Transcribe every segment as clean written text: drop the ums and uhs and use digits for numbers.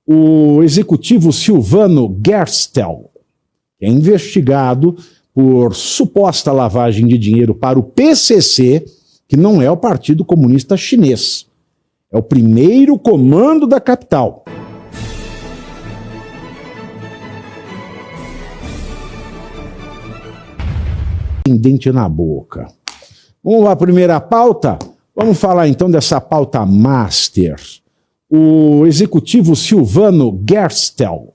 O executivo Silvano Gerstel é investigado por suposta lavagem de dinheiro para o PCC, que não é o Partido Comunista Chinês. É o primeiro comando da capital. Tem dente na boca. Vamos lá, primeira pauta? Vamos falar então dessa pauta master. O executivo Silvano Gerstel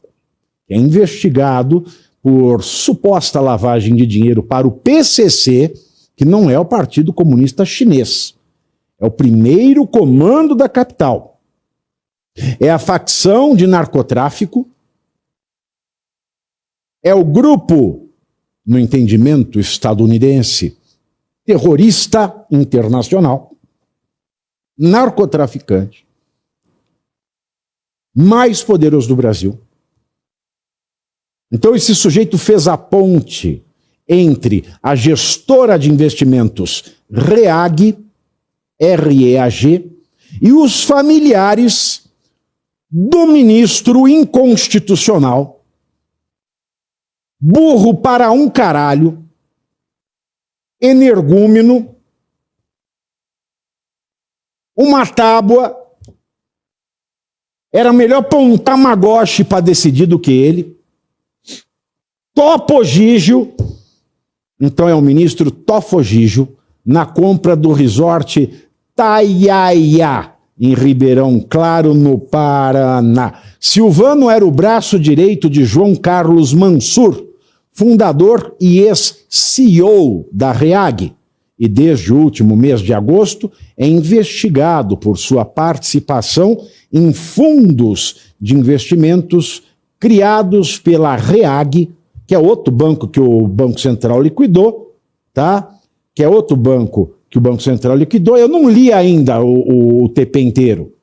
é investigado por suposta lavagem de dinheiro para o PCC, que não é o Partido Comunista Chinês. É o primeiro comando da capital. É a facção de narcotráfico, é o grupo, no entendimento estadunidense, terrorista internacional, narcotraficante, mais poderoso do Brasil. Então esse sujeito fez a ponte entre a gestora de investimentos REAG, REAG, e os familiares do ministro inconstitucional, burro para um caralho, energúmeno, uma tábua. Era melhor pôr um Tamagotchi para decidir do que ele. Tofogígio, então é o ministro Tofogígio, na compra do resort Taiaia, em Ribeirão Claro, no Paraná. Silvano era o braço direito de João Carlos Mansur, fundador e ex-CEO da REAG, e desde o último mês de agosto é investigado por sua participação em fundos de investimentos criados pela REAG, que é outro banco que o Banco Central liquidou, tá? Que é outro banco que o Banco Central liquidou. Eu não li ainda o TP inteiro.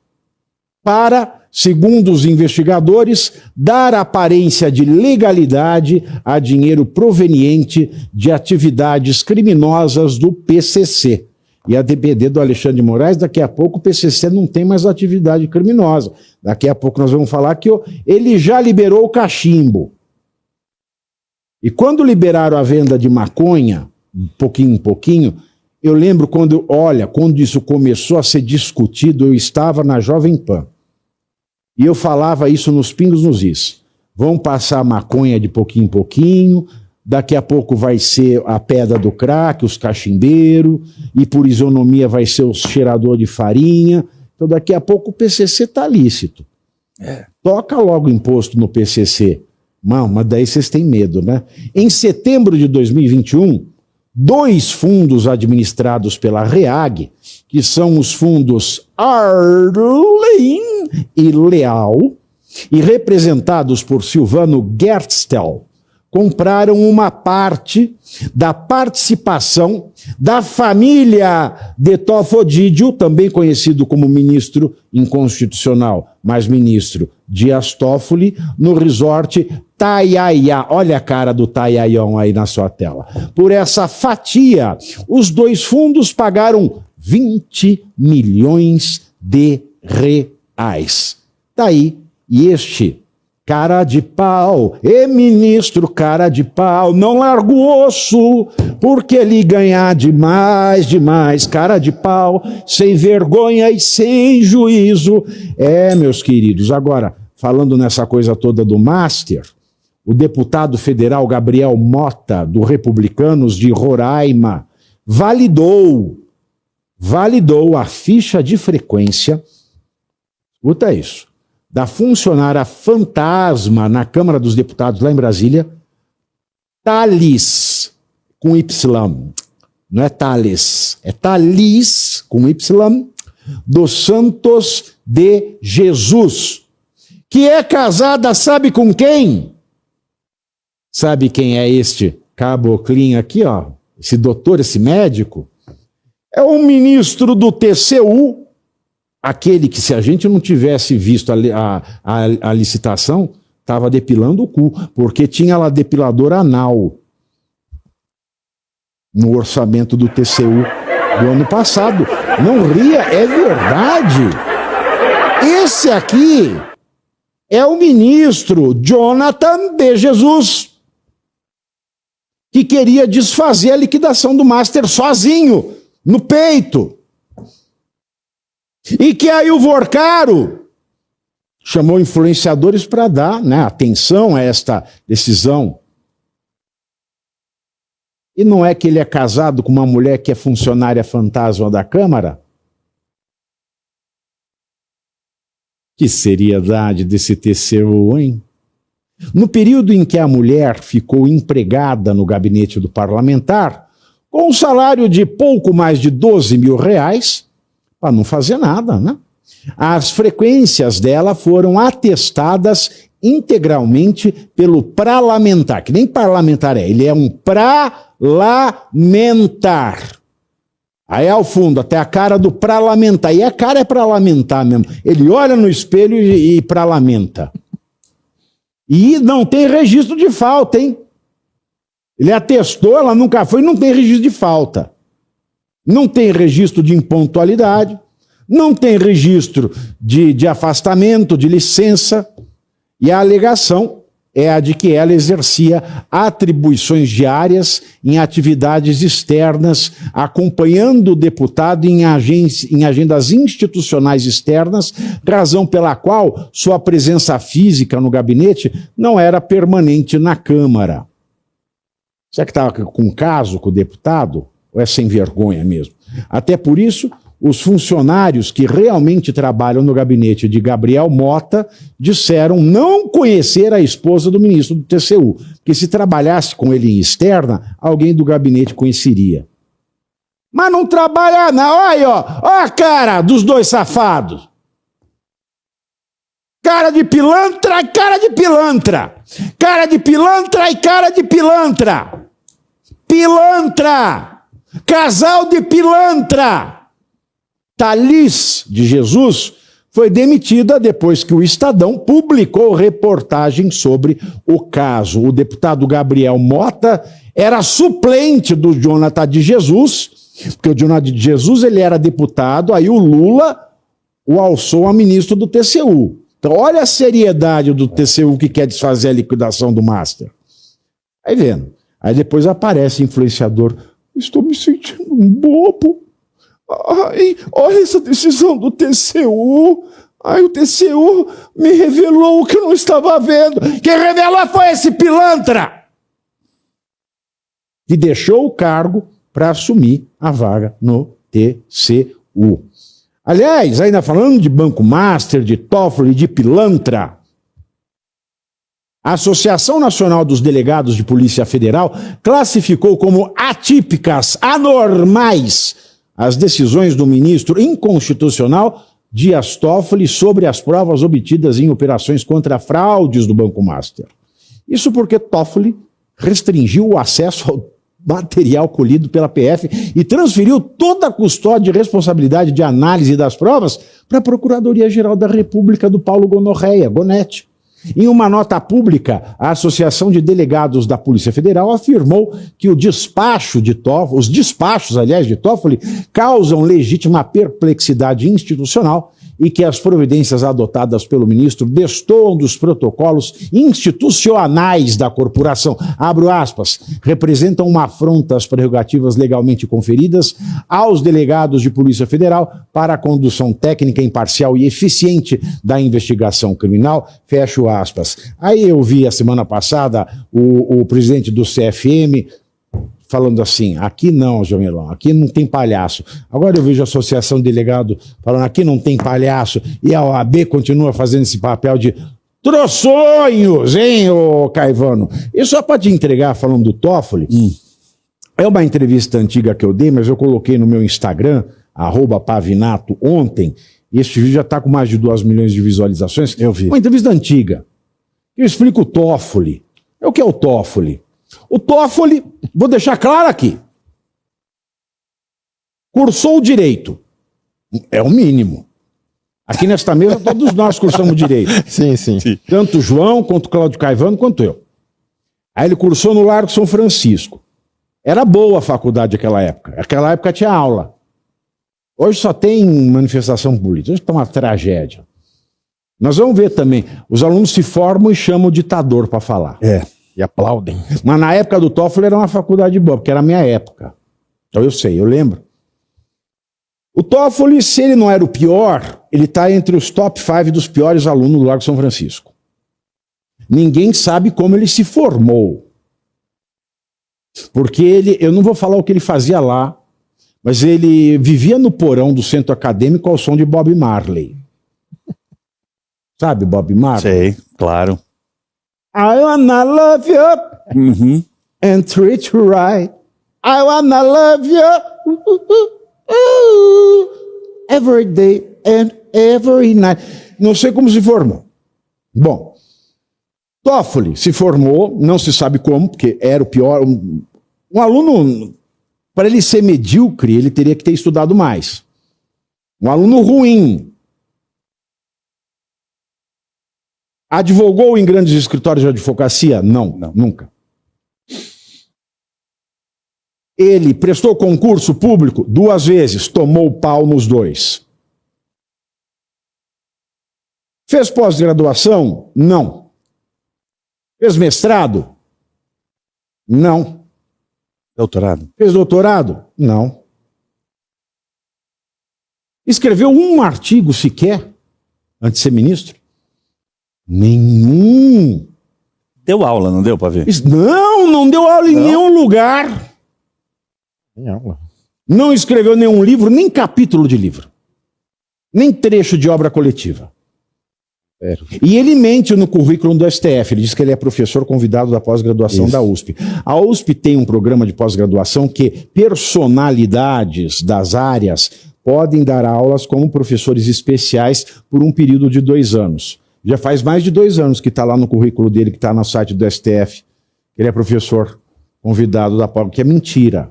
Para, segundo os investigadores, dar aparência de legalidade a dinheiro proveniente de atividades criminosas do PCC. E a depender do Alexandre de Moraes, daqui a pouco o PCC não tem mais atividade criminosa. Daqui a pouco nós vamos falar que ele já liberou o cachimbo. E quando liberaram a venda de maconha, pouquinho em pouquinho, eu lembro quando isso começou a ser discutido, eu estava na Jovem Pan. E eu falava isso nos pingos nos is. Vão passar a maconha de pouquinho em pouquinho, daqui a pouco vai ser a pedra do crack, os cachimbeiros, e por isonomia vai ser o cheirador de farinha. Então daqui a pouco o PCC está lícito. Toca logo imposto no PCC. Não, mas daí vocês têm medo, né? Em setembro de 2021, 2 fundos administrados pela REAG, que são os fundos Arlen e Leal, e representados por Silvano Gerstel, compraram uma parte da participação da família de Tofogígio, também conhecido como ministro inconstitucional, mas ministro Dias Toffoli, no resort Taiaia. Olha a cara do Taiaião aí na sua tela. Por essa fatia, os 2 fundos pagaram 20 milhões de reais. Daí, e este cara de pau, ministro cara de pau, não larga o osso, porque ele ganha demais, cara de pau, sem vergonha e sem juízo. Meus queridos, agora, falando nessa coisa toda do Master, o deputado federal Gabriel Mota, do Republicanos de Roraima, validou a ficha de frequência, escuta isso, da funcionária fantasma na Câmara dos Deputados, lá em Brasília, Thales, com Y, não é Thales, é Thalis, com Y, dos Santos de Jesus, que é casada, sabe com quem? Sabe quem é este caboclinho aqui, ó? Esse doutor, esse médico? É o ministro do TCU, aquele que, se a gente não tivesse visto a licitação, estava depilando o cu, porque tinha lá depilador anal no orçamento do TCU do ano passado. Não ria, é verdade. Esse aqui é o ministro Jonathan de Jesus, que queria desfazer a liquidação do Master sozinho, no peito. E que aí o Vorcaro chamou influenciadores para dar, né, atenção a esta decisão. E não é que ele é casado com uma mulher que é funcionária fantasma da Câmara? Que seriedade desse TCU, hein? No período em que a mulher ficou empregada no gabinete do parlamentar, com um salário de pouco mais de 12 mil reais, para não fazer nada, né? As frequências dela foram atestadas integralmente pelo parlamentar, que nem parlamentar é, ele é um parlamentar. Aí ao fundo, até a cara do parlamentar, e a cara é parlamentar mesmo, ele olha no espelho e parlamenta. E não tem registro de falta, hein? Ele atestou, ela nunca foi, não tem registro de falta. Não tem registro de impontualidade, não tem registro de afastamento, de licença, e a alegação é a de que ela exercia atribuições diárias em atividades externas, acompanhando o deputado em agendas institucionais externas, razão pela qual sua presença física no gabinete não era permanente na Câmara. Será que estava com caso com o deputado? Ou é sem vergonha mesmo? Até por isso, os funcionários que realmente trabalham no gabinete de Gabriel Mota disseram não conhecer a esposa do ministro do TCU, que se trabalhasse com ele em externa, alguém do gabinete conheceria. Mas não trabalha não, olha aí, ó a cara dos dois safados. Cara de pilantra e cara de pilantra. Cara de pilantra e cara de pilantra. Pilantra! Casal de pilantra! Thalys de Jesus foi demitida depois que o Estadão publicou reportagem sobre o caso. O deputado Gabriel Mota era suplente do Jonathan de Jesus, porque o Jonathan de Jesus ele era deputado, aí o Lula o alçou a ministro do TCU. Então olha a seriedade do TCU que quer desfazer a liquidação do Master. Aí vendo. Aí depois aparece influenciador. Estou me sentindo um bobo. Ai, olha essa decisão do TCU. Ai, o TCU me revelou o que eu não estava vendo. Quem revelou foi esse pilantra que deixou o cargo para assumir a vaga no TCU. Aliás, ainda falando de Banco Master, de Toffoli, de pilantra, a Associação Nacional dos Delegados de Polícia Federal classificou como atípicas, anormais, as decisões do ministro inconstitucional Dias Toffoli sobre as provas obtidas em operações contra fraudes do Banco Master. Isso porque Toffoli restringiu o acesso ao material colhido pela PF e transferiu toda a custódia e responsabilidade de análise das provas para a Procuradoria-Geral da República do Paulo Gonetti. Em uma nota pública, a Associação de Delegados da Polícia Federal afirmou que os despachos de Toffoli causam legítima perplexidade institucional e que as providências adotadas pelo ministro destoam dos protocolos institucionais da corporação. Abro aspas, representam uma afronta às prerrogativas legalmente conferidas aos delegados de Polícia Federal para a condução técnica imparcial e eficiente da investigação criminal, fecho aspas. Aí eu vi a semana passada o presidente do CFM falando assim, aqui não, Jamelão, aqui não tem palhaço. Agora eu vejo a Associação de Delegado falando, aqui não tem palhaço, e a OAB continua fazendo esse papel de troçonhos, hein, ô Caivano? E só para te entregar, falando do Toffoli, é uma entrevista antiga que eu dei, mas eu coloquei no meu Instagram, @Pavinato, ontem, e esse vídeo já está com mais de 2 milhões de visualizações. Eu vi. Uma entrevista antiga. Eu explico o Toffoli. O que é o Toffoli? O Toffoli, vou deixar claro aqui, cursou o direito. É o mínimo. Aqui nesta mesa todos nós cursamos direito. Sim. Tanto o João, quanto o Cláudio Caivano, quanto eu. Aí ele cursou no Largo São Francisco. Era boa a faculdade naquela época. Naquela época tinha aula. Hoje só tem manifestação política. Hoje está uma tragédia. Nós vamos ver também. Os alunos se formam e chamam o ditador para falar. E aplaudem. Mas na época do Toffoli era uma faculdade boa, porque era a minha época. Então eu sei, eu lembro. O Toffoli, se ele não era o pior, ele está entre os top 5 dos piores alunos do Largo São Francisco. Ninguém sabe como ele se formou. Porque eu não vou falar o que ele fazia lá, mas ele vivia no porão do centro acadêmico ao som de Bob Marley. Sabe Bob Marley? Sei, claro. I wanna love you and treat you right. I wanna love you every day and every night. Não sei como se formou. Bom, Toffoli se formou, não se sabe como, porque era o pior. Um aluno, para ele ser medíocre, ele teria que ter estudado mais. Um aluno ruim. Advogou em grandes escritórios de advocacia? Não, nunca. Ele prestou concurso público 2 vezes, tomou pau nos 2. Fez pós-graduação? Não. Fez mestrado? Não. Doutorado? Fez doutorado? Não. Escreveu um artigo sequer antes de ser ministro? Nenhum. Deu aula, não deu para ver? Não deu aula em nenhum lugar. Não escreveu nenhum livro, nem capítulo de livro. Nem trecho de obra coletiva. E ele mente no currículo do STF. Ele diz que ele é professor convidado da pós-graduação da USP. A USP tem um programa de pós-graduação que personalidades das áreas podem dar aulas como professores especiais por um período de 2 anos. Já faz mais de 2 anos que está lá no currículo dele, que está no site do STF. Ele é professor convidado da pós, que é mentira.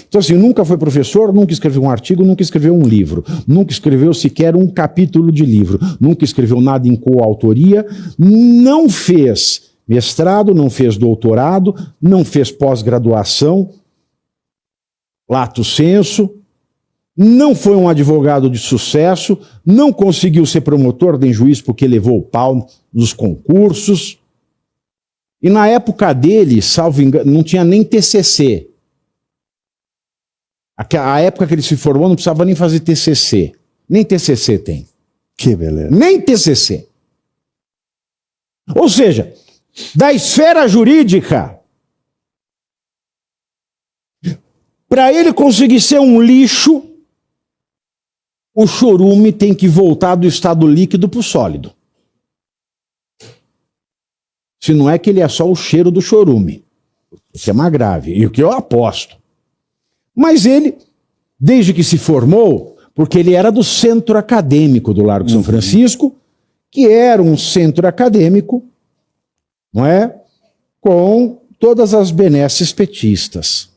Então, assim, nunca foi professor, nunca escreveu um artigo, nunca escreveu um livro, nunca escreveu sequer um capítulo de livro, nunca escreveu nada em coautoria, não fez mestrado, não fez doutorado, não fez pós-graduação, lato sensu, não foi um advogado de sucesso, não conseguiu ser promotor nem juiz porque levou o pau nos concursos. E na época dele, salvo engano, não tinha nem TCC. A época que ele se formou não precisava nem fazer TCC. Nem TCC tem. Que beleza. Nem TCC. Ou seja, da esfera jurídica, para ele conseguir ser um lixo, o chorume tem que voltar do estado líquido para o sólido. Se não é que ele é só o cheiro do chorume. Isso é mais grave. E o que eu aposto. Mas ele, desde que se formou, porque ele era do centro acadêmico do Largo São Francisco, que era um centro acadêmico, não é? Com todas as benesses petistas.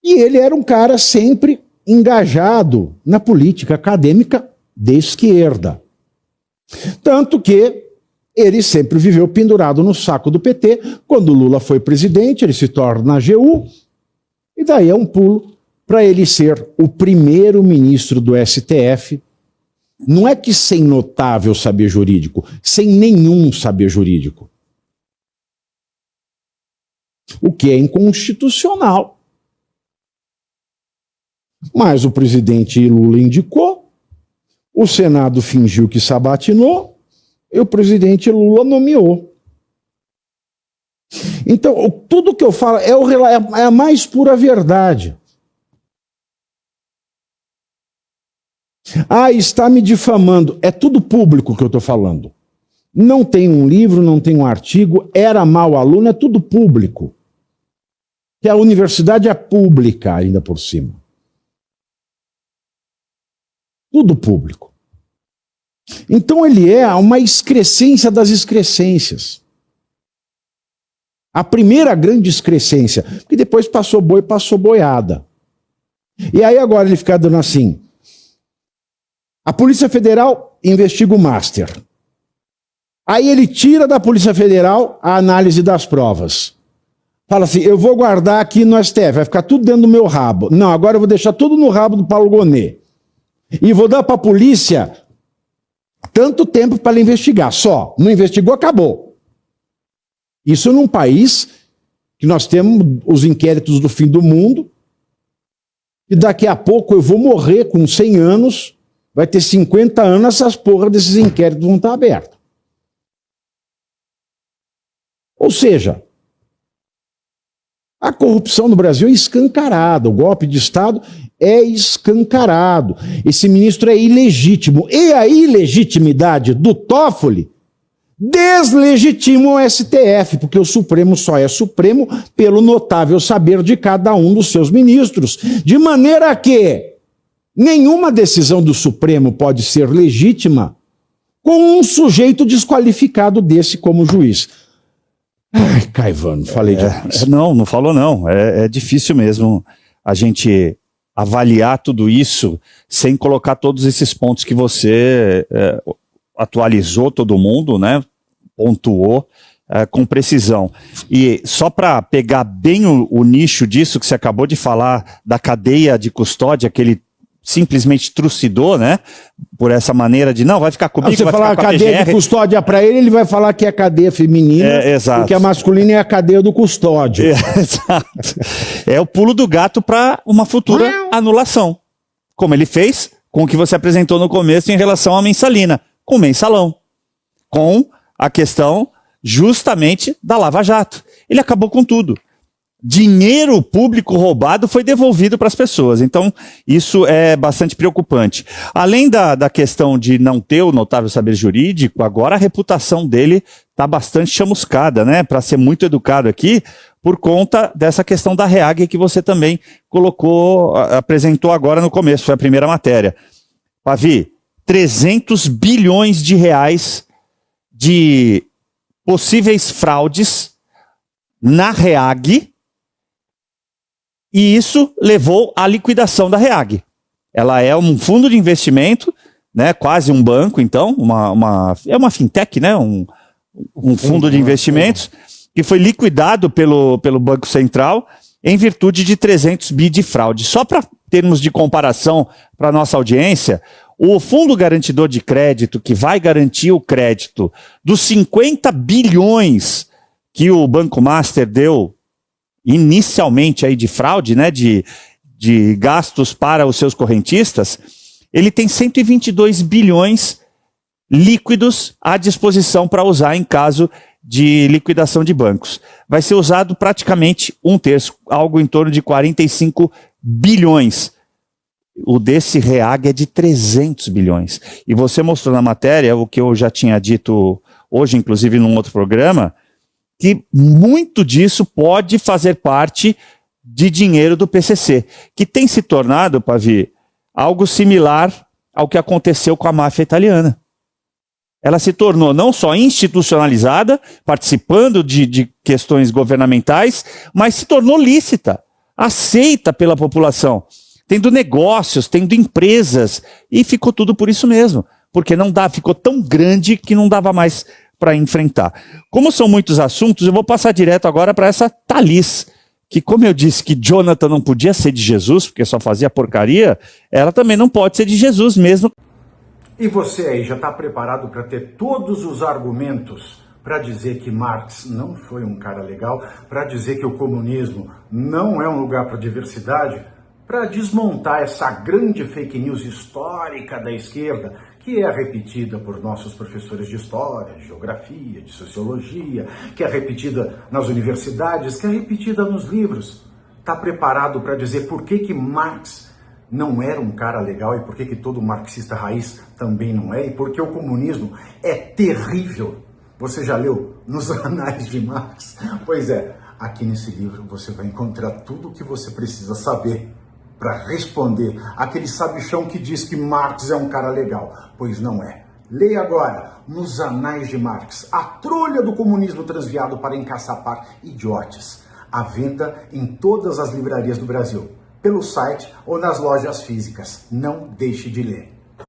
E ele era um cara sempre engajado na política acadêmica de esquerda. Tanto que ele sempre viveu pendurado no saco do PT. Quando Lula foi presidente, ele se torna AGU, e daí é um pulo para ele ser o primeiro ministro do STF. Não é que sem notável saber jurídico, sem nenhum saber jurídico. O que é inconstitucional. Mas o presidente Lula indicou, o Senado fingiu que sabatinou, e o presidente Lula nomeou. Então, tudo que eu falo é a mais pura verdade. Ah, está me difamando. É tudo público que eu estou falando. Não tem um livro, não tem um artigo, era mau aluno, é tudo público. Que a universidade é pública ainda por cima. Tudo público. Então ele é uma excrescência das excrescências. A primeira grande excrescência, que depois passou boi, passou boiada. E aí agora ele fica dando assim, a Polícia Federal investiga o Master. Aí ele tira da Polícia Federal a análise das provas. Fala assim, eu vou guardar aqui no STF, vai ficar tudo dentro do meu rabo. Não, agora eu vou deixar tudo no rabo do Paulo Gonet. E vou dar para a polícia tanto tempo para ela investigar. Só. Não investigou, acabou. Isso num país que nós temos os inquéritos do fim do mundo, e daqui a pouco eu vou morrer com 100 anos, vai ter 50 anos, essas porras desses inquéritos vão estar abertos. Ou seja, a corrupção no Brasil é escancarada, o golpe de Estado é escancarado. Esse ministro é ilegítimo. E a ilegitimidade do Toffoli deslegitima o STF, porque o Supremo só é Supremo pelo notável saber de cada um dos seus ministros. De maneira que nenhuma decisão do Supremo pode ser legítima com um sujeito desqualificado desse como juiz. Ai, Caivano, falei demais. Não falou não. É difícil mesmo a gente avaliar tudo isso sem colocar todos esses pontos que você atualizou todo mundo, né? Pontuou com precisão. E só para pegar bem o nicho disso que você acabou de falar, da cadeia de custódia que ele simplesmente trucidou, né? Por essa maneira de, não, vai ficar comigo, você vai falar ficar com a cadeia PGR. de custódia para ele vai falar que é a cadeia feminina, Exato. porque a masculina é a cadeia do custódio. Exato. É o pulo do gato para uma futura anulação. Como ele fez com o que você apresentou no começo em relação à mensalina, com o mensalão. Com a questão justamente da Lava Jato. Ele acabou com tudo. Dinheiro público roubado foi devolvido para as pessoas. Então, isso é bastante preocupante. Além da questão de não ter o notável saber jurídico, agora a reputação dele está bastante chamuscada, né? Para ser muito educado aqui, por conta dessa questão da REAG que você também colocou, apresentou agora no começo, foi a primeira matéria. Pavi, 300 bilhões de reais de possíveis fraudes na REAG, e isso levou à liquidação da REAG. Ela é um fundo de investimento, né, quase um banco, então, é uma fintech, né, um fundo de investimentos, que foi liquidado pelo Banco Central em virtude de 300 bi de fraude. Só para termos de comparação para a nossa audiência, o Fundo Garantidor de Crédito, que vai garantir o crédito dos 50 bilhões que o Banco Master deu inicialmente aí de fraude, né, de gastos para os seus correntistas, ele tem 122 bilhões líquidos à disposição para usar em caso de liquidação de bancos. Vai ser usado praticamente um terço, algo em torno de 45 bilhões. O desse REAG é de 300 bilhões. E você mostrou na matéria, o que eu já tinha dito hoje, inclusive num outro programa, que muito disso pode fazer parte de dinheiro do PCC, que tem se tornado, Pavi, algo similar ao que aconteceu com a máfia italiana. Ela se tornou não só institucionalizada, participando de questões governamentais, mas se tornou lícita, aceita pela população, tendo negócios, tendo empresas, e ficou tudo por isso mesmo, porque ficou tão grande que não dava mais para enfrentar. Como são muitos assuntos, eu vou passar direto agora para essa Thalys, que, como eu disse que Jonathan não podia ser de Jesus, porque só fazia porcaria, ela também não pode ser de Jesus mesmo. E você aí já está preparado para ter todos os argumentos para dizer que Marx não foi um cara legal, para dizer que o comunismo não é um lugar para diversidade, para desmontar essa grande fake news histórica da esquerda, que é repetida por nossos professores de história, de geografia, de sociologia, que é repetida nas universidades, que é repetida nos livros. Está preparado para dizer por que Marx não era um cara legal e por que todo marxista raiz também não é, e porque o comunismo é terrível. Você já leu Nos Anais de Marx? Pois é, aqui nesse livro você vai encontrar tudo o que você precisa saber para responder aquele sabichão que diz que Marx é um cara legal, pois não é. Leia agora Nos Anais de Marx, a trolha do comunismo transviado para encaçapar idiotes. À venda em todas as livrarias do Brasil, pelo site ou nas lojas físicas. Não deixe de ler.